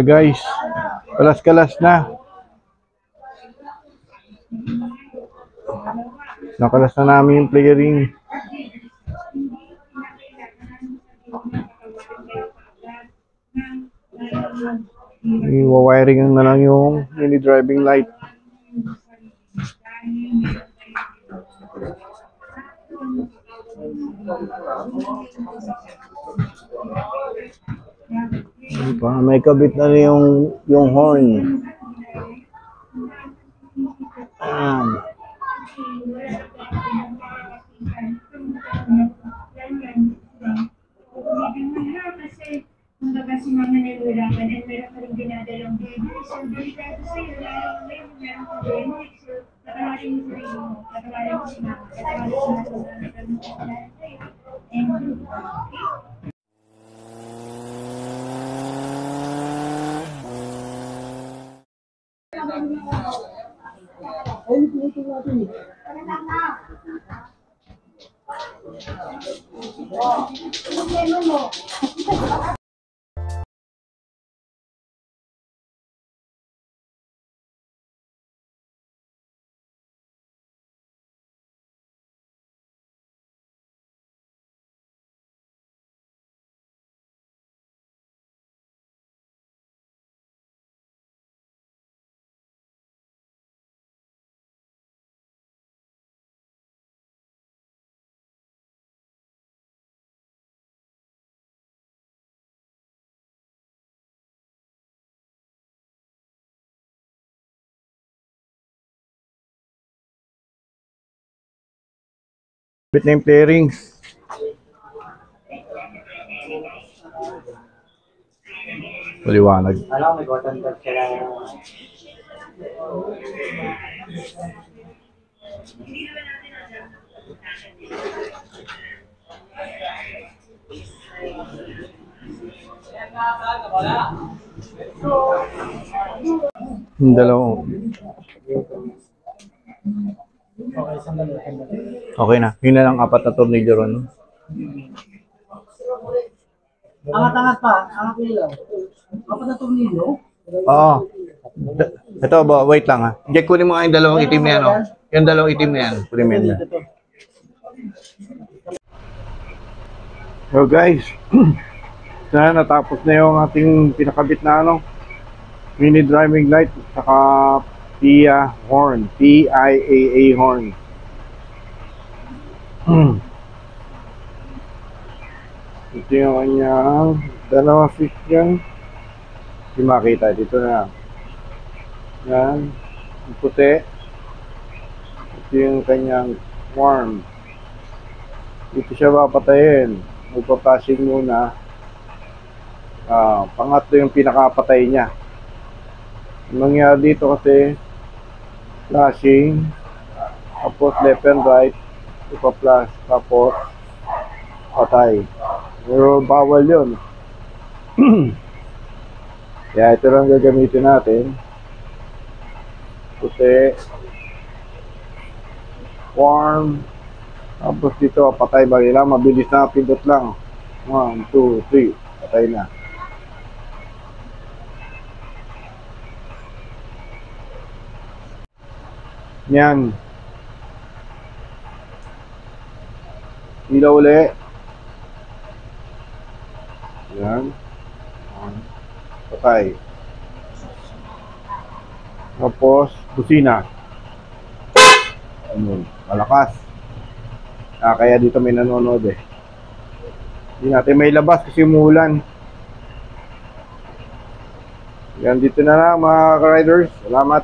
Guys, kalas-kalas na. Nakalas na namin yung playering. I-wiring na lang yung mini driving light. May kabit na rin yung horn. Kumbaga si mama nilulaman at meron pa rin dinadalang baby. So, delikado sa'yo. Lalo ngayon, meron pa baby. So, tatawarin mo rin mo. Tatawarin mo si mama. Tatawarin mo si mama. Bit na yung playerings. Maliwanag. Alam, may cotton bud sila. Yung dalawang. Okay na. Yun na lang 4 na tornilyo ron. Angat-angat pa. Angat nila. 4 na tornilyo? Oo. Ito ba, wait lang ha. Jack, kunin mo nga yung dalawang itim na yan. Oh. Yung dalawang itim na yan. Kunin mo yan. So guys, na natapos na yung ating pinakabit na mini driving light saka PIAA horn. PIAA horn. Ito yung kanyang dalawang switch dyan. Hindi makita. Dito na. Yan. Yung puti. Ito yung kanyang worm. Dito siya papatayin. Magpapasing muna. Pangatlo yung pinakapatay niya. Ang nangyari dito kasi flashing, tapos left and right, ipa-flash, tapos patay. Pero bawal yun. Kaya ito lang gagamitin natin. Puti, warm, tapos dito patay ba nila, mabilis na, pindot lang. 1, 2, 3, patay na. Yan. Ilaw uli. Yan. Patay. Tapos, busina. Malakas. Kaya dito may nanonood eh. Hindi natin may labas kasi umulan. Yan, dito na lang mga ka-riders. Salamat.